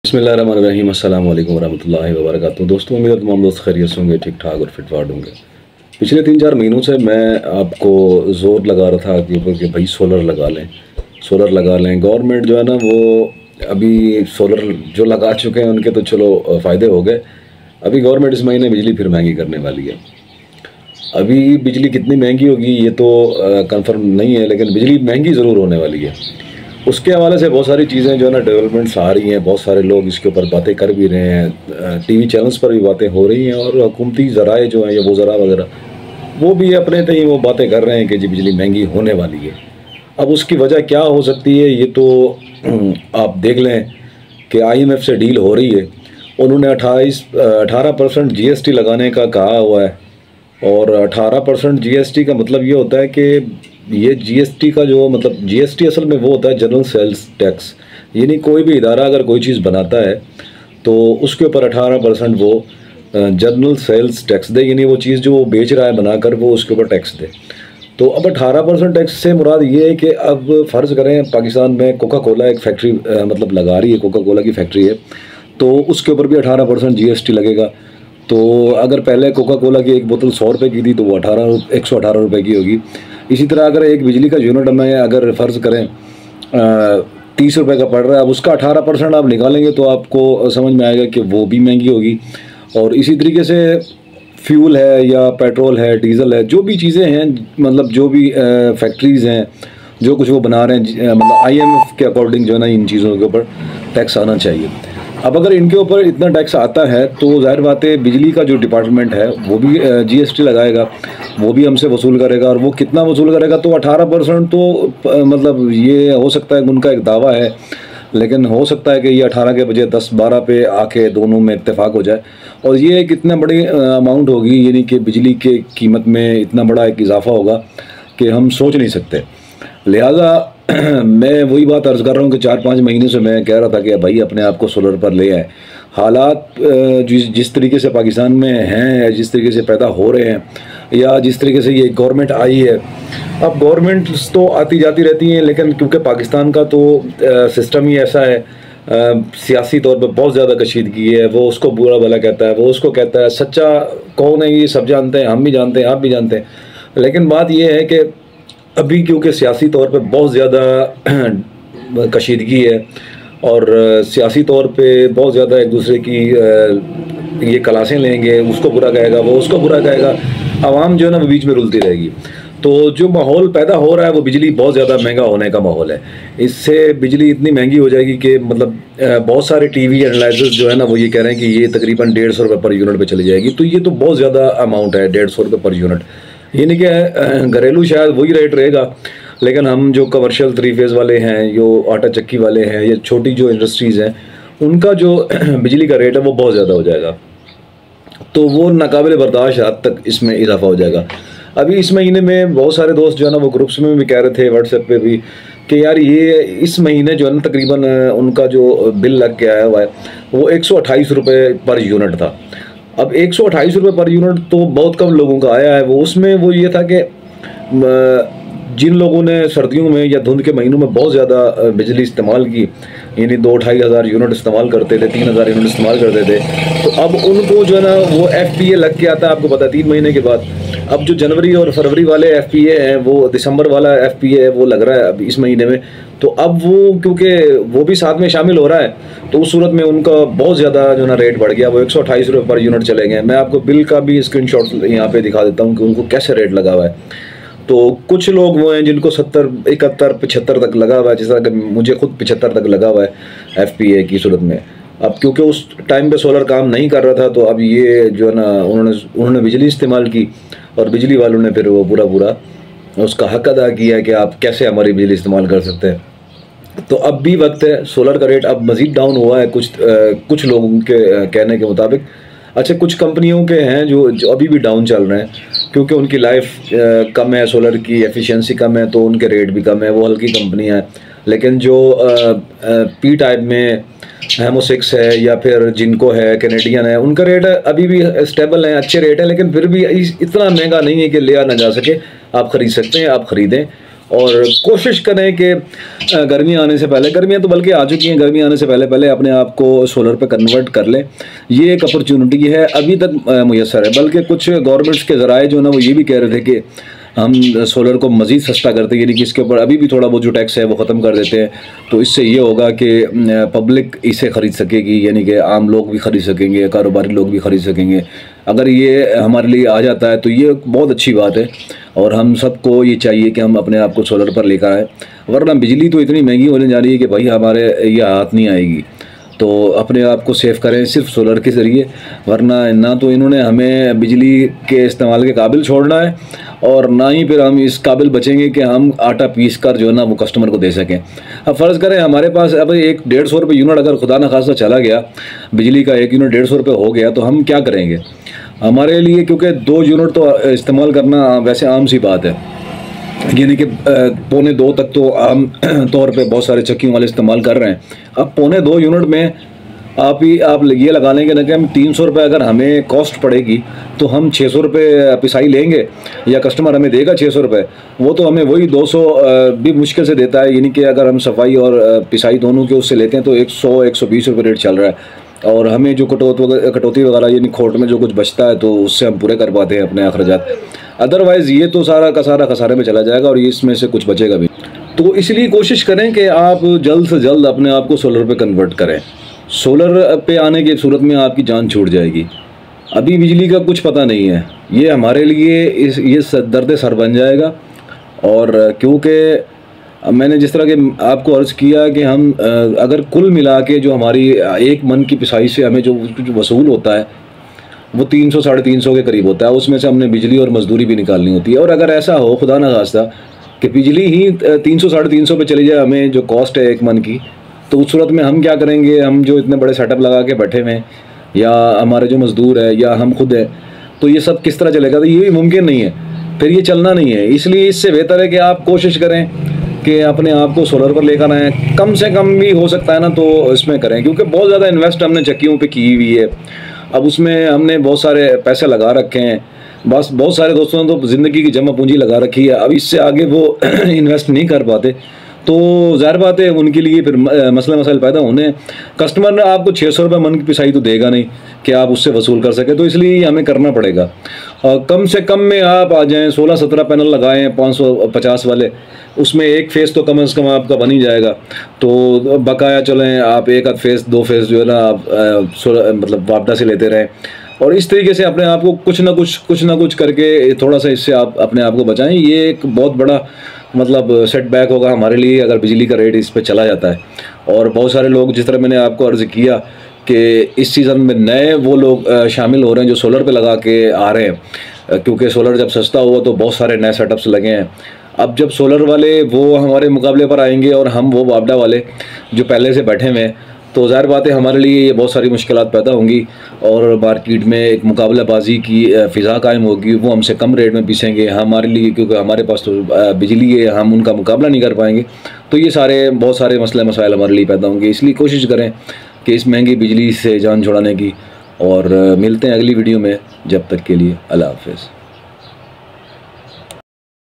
बिस्मिल्लाहिर्रहमानिर्रहीम, अस्सलाम वालेकुम वरहमतुल्लाहि वबरकातुहू। दोस्तों, उम्मीद है तमाम दोस्त खैरियत से होंगे, ठीक ठाक और फिटफाट होंगे। पिछले 3-4 महीनों से मैं आपको ज़ोर लगा रहा था कि भाई सोलर लगा लें, सोलर लगा लें। गवर्नमेंट जो है ना वो अभी सोलर जो लगा चुके हैं उनके तो चलो फ़ायदे हो गए। अभी गवर्नमेंट इस महीने बिजली फिर महंगी करने वाली है। अभी बिजली कितनी महंगी होगी ये तो कंफर्म नहीं है, लेकिन बिजली महंगी ज़रूर होने वाली है। उसके हवाले से बहुत सारी चीज़ें जो है ना डेवलपमेंट्स आ रही हैं, बहुत सारे लोग इसके ऊपर बातें कर भी रहे हैं, टीवी चैनल्स पर भी बातें हो रही हैं, और हुकूमती ज़राए जो हैं या वो ज़रा वगैरह वो भी अपने तय वो बातें कर रहे हैं कि जी बिजली महंगी होने वाली है। अब उसकी वजह क्या हो सकती है ये तो आप देख लें कि IMF से डील हो रही है। उन्होंने 18% GST लगाने का कहा हुआ है, और 18% GST का मतलब ये होता है कि ये GST का जो मतलब GST असल में वो होता है जनरल सेल्स टैक्स, यानी कोई भी इदारा अगर कोई चीज़ बनाता है तो उसके ऊपर 18% वो जनरल सेल्स टैक्स दे, यानी वो चीज़ जो वो बेच रहा है बनाकर वो उसके ऊपर टैक्स दे। तो अब 18% टैक्स से मुराद ये है कि अब फ़र्ज़ करें पाकिस्तान में कोका कोला एक फैक्ट्री मतलब लगा रही है, कोका कोला की फैक्ट्री है, तो उसके ऊपर भी 18% GST लगेगा। तो अगर पहले कोका कोला की एक बोतल 100 रुपये की थी तो वो 118 रुपये की होगी। इसी तरह अगर एक बिजली का यूनिट में अगर फ़र्ज़ करें 30 रुपये का पड़ रहा है, अब उसका 18% आप निकालेंगे तो आपको समझ में आएगा कि वो भी महंगी होगी। और इसी तरीके से फ्यूल है या पेट्रोल है, डीज़ल है, जो भी चीज़ें हैं, मतलब जो भी फैक्ट्रीज़ हैं, जो कुछ वो बना रहे हैं, मतलब IMF के अकॉर्डिंग जो है ना इन चीज़ों के ऊपर टैक्स आना चाहिए। अब अगर इनके ऊपर इतना टैक्स आता है तो ज़ाहिर बात है बिजली का जो डिपार्टमेंट है वो भी GST लगाएगा, वो भी हमसे वसूल करेगा, और वो कितना वसूल करेगा तो 18% तो मतलब ये हो सकता है उनका एक दावा है, लेकिन हो सकता है कि ये 18 के बजाय 10-12 पे आके दोनों में इत्तेफाक हो जाए। और ये एक इतना बड़ी अमाउंट होगी, यानी कि बिजली के कीमत में इतना बड़ा एक इजाफा होगा कि हम सोच नहीं सकते। लिहाजा मैं वही बात अर्ज़ कर रहा हूँ कि 4-5 महीने से मैं कह रहा था कि भाई अपने आप को सोलर पर ले आए। हालात जिस तरीके से पाकिस्तान में हैं, जिस तरीके से पैदा हो रहे हैं, या जिस तरीके से ये गवर्नमेंट आई है, अब गवर्नमेंट्स तो आती जाती रहती हैं, लेकिन क्योंकि पाकिस्तान का तो सिस्टम ही ऐसा है, सियासी तौर पर बहुत ज़्यादा कशीदगी है। वो उसको बुरा भला कहता है, वो उसको कहता है, सच्चा कौन है ये सब जानते हैं, हम भी जानते हैं, आप भी जानते हैं। लेकिन बात यह है कि अभी क्योंकि सियासी तौर पे बहुत ज़्यादा कशीदगी है, और सियासी तौर पे बहुत ज़्यादा एक दूसरे की ये क्लासें लेंगे, उसको बुरा कहेगा, वो उसको बुरा कहेगा, आवाम जो है ना वो बीच में रुलती रहेगी। तो जो माहौल पैदा हो रहा है वो बिजली बहुत ज़्यादा महंगा होने का माहौल है। इससे बिजली इतनी महंगी हो जाएगी कि मतलब बहुत सारे टीवी एनालाइजर्स जो है ना वो ये कह रहे हैं कि ये तकरीबन 150 रुपये पर यूनिट पे चली जाएगी। तो ये तो बहुत ज़्यादा अमाउंट है, 150 रुपये पर यूनिट। यानी कि घरेलू शायद वही रेट रहेगा, लेकिन हम जो कमर्शियल 3 फेज़ वाले हैं, जो आटा चक्की वाले हैं, या छोटी जो इंडस्ट्रीज़ हैं, उनका जो बिजली का रेट है वो बहुत ज़्यादा हो जाएगा। तो वो नाकाबिल बर्दाश्त हद तक इसमें इजाफा हो जाएगा। अभी इस महीने में बहुत सारे दोस्त जो है ना वो ग्रुप्स में भी कह रहे थे, व्हाट्सएप पे भी, कि यार ये इस महीने जो है ना तकरीबन उनका जो बिल लग के आया हुआ है वो 128 रुपये पर यूनिट था। अब 128 रुपये पर यूनिट तो बहुत कम लोगों का आया है। वो उसमें वो ये था कि जिन लोगों ने सर्दियों में या धुंध के महीनों में बहुत ज़्यादा बिजली इस्तेमाल की, यानी 2-2.5 हज़ार यूनिट इस्तेमाल करते थे, 3,000 यूनिट इस्तेमाल करते थे, तो अब उनको जो है ना वो FPA लग के आता है, आपको पता है 3 महीने के बाद। अब जो जनवरी और फरवरी वाले FPA हैं, वो दिसंबर वाला FPA है वो लग रहा है अब इस महीने में। तो अब वो क्योंकि वो भी साथ में शामिल हो रहा है, तो उस सूरत में उनका बहुत ज़्यादा जो ना रेट बढ़ गया, वो 128 रुपये पर यूनिट चले गए। मैं आपको बिल का भी स्क्रीनशॉट यहाँ पे दिखा देता हूँ कि उनको कैसे रेट लगा हुआ है। तो कुछ लोग वो हैं जिनको 70, 71, 75 तक लगा हुआ है, जिस तरह कि मुझे खुद 75 तक लगा हुआ है FPA की सूरत में। अब क्योंकि उस टाइम पे सोलर काम नहीं कर रहा था, तो अब ये जो है ना उन्होंने बिजली इस्तेमाल की, और बिजली वालों ने फिर वो पूरा उसका हक अदा किया कि आप कैसे हमारी बिजली इस्तेमाल कर सकते हैं। तो अब भी वक्त है, सोलर का रेट अब मज़ीद डाउन हुआ है कुछ लोगों के कहने के मुताबिक। अच्छा, कुछ कंपनियों के हैं जो अभी भी डाउन चल रहे हैं, क्योंकि उनकी लाइफ कम है, सोलर की एफिशिएंसी कम है, तो उनके रेट भी कम है, वो हल्की कंपनियां हैं। लेकिन जो P टाइप में हेमो 6 है या फिर जिनको है, कैनेडियन है, उनका रेट अभी भी स्टेबल है, अच्छे रेट है, लेकिन फिर भी इतना महंगा नहीं है कि लिया ना जा सके। आप ख़रीद सकते हैं, आप ख़रीदें। और कोशिश करें कि गर्मियाँ आने से पहले, गर्मियाँ तो बल्कि आ चुकी हैं, गर्मी आने से पहले पहले अपने आप को सोलर पे कन्वर्ट कर लें। ये एक अपॉर्चुनिटी है, अभी तक मुयस्सर है। बल्कि कुछ गवर्नमेंट्स के ज़राए जो ना वो ये भी कह रहे थे कि हम सोलर को मज़ीद सस्ता करते हैं, यानी कि इसके ऊपर अभी भी थोड़ा बहुत जो टैक्स है वो ख़त्म कर देते हैं। तो इससे ये होगा कि पब्लिक इसे ख़रीद सकेगी, यानी कि आम लोग भी ख़रीद सकेंगे, कारोबारी लोग भी ख़रीद सकेंगे। अगर ये हमारे लिए आ जाता है तो ये बहुत अच्छी बात है, और हम सबको ये चाहिए कि हम अपने आप को सोलर पर लेकर आएँ। वरना बिजली तो इतनी महंगी होने जा रही है कि भाई हमारे ये हाथ नहीं आएगी। तो अपने आप को सेव करें सिर्फ सोलर के ज़रिए, वरना ना तो इन्होंने हमें बिजली के इस्तेमाल के काबिल छोड़ना है, और ना ही फिर हम इस काबिल बचेंगे कि हम आटा पीस कर जो है ना वो कस्टमर को दे सकें। अब फ़र्ज़ करें हमारे पास अब एक 150 रुपये यूनिट अगर खुदा न खासा चला गया, बिजली का एक यूनिट 150 रुपये हो गया, तो हम क्या करेंगे हमारे लिए? क्योंकि 2 यूनिट तो इस्तेमाल करना वैसे आम सी बात है, यानी कि 1.25 तक तो आम तौर पे बहुत सारे चक्कियों वाले इस्तेमाल कर रहे हैं। अब 1.25 यूनिट में आप ये लगा लेंगे ना कि हम 300 रुपये अगर हमें कॉस्ट पड़ेगी तो हम 600 रुपये पिसाई लेंगे, या कस्टमर हमें देगा 600 रुपये। वो तो हमें वही 200 भी मुश्किल से देता है, यानी कि अगर हम सफाई और पिसाई दोनों के उससे लेते हैं तो 100-120 रुपये रेट चल रहा है। और हमें जो कटौती वगैरह यानी खोट में जो कुछ बचता है तो उससे हम पूरे कर पाते हैं अपने अखराजात। अदरवाइज़ ये तो सारा का सारा खसारे में चला जाएगा, और ये इसमें से कुछ बचेगा भी। तो इसलिए कोशिश करें कि आप जल्द से जल्द अपने आप को सोलर पे कन्वर्ट करें। सोलर पे आने की सूरत में आपकी जान छूट जाएगी। अभी बिजली का कुछ पता नहीं है, ये हमारे लिए ये दर्द सर बन जाएगा। और क्योंकि मैंने जिस तरह के आपको अर्ज़ किया कि हम अगर कुल मिला के जो हमारी 1 मन की पिसाई से हमें जो वसूल होता है वो 300-350 के करीब होता है, उसमें से हमने बिजली और मजदूरी भी निकालनी होती है। और अगर ऐसा हो खुदा ना खास्ता कि बिजली ही 300-350 पे चली जाए हमें जो कॉस्ट है 1 मन की, तो उस सूरत में हम क्या करेंगे? हम जो इतने बड़े सेटअप लगा के बैठे हुए हैं, या हमारे जो मज़दूर है, या हम खुद हैं, तो ये सब किस तरह चलेगा? तो ये भी मुमकिन नहीं है, फिर ये चलना नहीं है। इसलिए इससे बेहतर है कि आप कोशिश करें कि अपने आप को सोलर पर लेकर आएँ। कम से कम भी हो सकता है ना तो इसमें करें, क्योंकि बहुत ज़्यादा इन्वेस्ट हमने चक्कियों पे की हुई है। अब उसमें हमने बहुत सारे पैसे लगा रखे हैं, बस बहुत सारे दोस्तों ने तो ज़िंदगी की जमा पूंजी लगा रखी है। अब इससे आगे वो इन्वेस्ट नहीं कर पाते, तो ज़ाहिर बात है उनके लिए फिर मसाइल पैदा होने। कस्टमर ने आपको 600 रुपये मन की पिसाई तो देगा नहीं कि आप उससे वसूल कर सके, तो इसलिए हमें करना पड़ेगा। कम से कम में आप आ जाएं, 16-17 पैनल लगाएं 550 वाले, उसमें एक फेस तो कम से कम आपका बन ही जाएगा। तो बकाया चलें आप 1 आध फेस 2 फेस जो है ना आप मतलब वापदा से लेते रहें, और इस तरीके से अपने आप को कुछ ना कुछ करके थोड़ा सा इससे आप अपने आप को बचाएं। ये एक बहुत बड़ा मतलब सेटबैक होगा हमारे लिए अगर बिजली का रेट इस पे चला जाता है। और बहुत सारे लोग, जिस तरह मैंने आपको अर्ज़ किया कि इस सीज़न में नए वो लोग शामिल हो रहे हैं जो सोलर पे लगा के आ रहे हैं, क्योंकि सोलर जब सस्ता हुआ तो बहुत सारे नए सेटअप्स लगे हैं। अब जब सोलर वाले वो हमारे मुकाबले पर आएंगे और हम वो वापडा वाले जो पहले से बैठे हुए हैं, तो ज़ाहिर बात है हमारे लिए ये बहुत सारी मुश्किलात पैदा होंगी, और मार्केट में एक मुकाबलाबाजी की फ़िज़ा कायम होगी। वो हमसे कम रेट में पीसेंगे हमारे लिए, क्योंकि हमारे पास तो बिजली है, हम उनका मुकाबला नहीं कर पाएंगे। तो ये बहुत सारे मसाइल हमारे लिए पैदा होंगे। इसलिए कोशिश करें कि इस महंगी बिजली से जान छुड़ाने की। और मिलते हैं अगली वीडियो में, जब तक के लिए अल्लाह हाफ़िज़।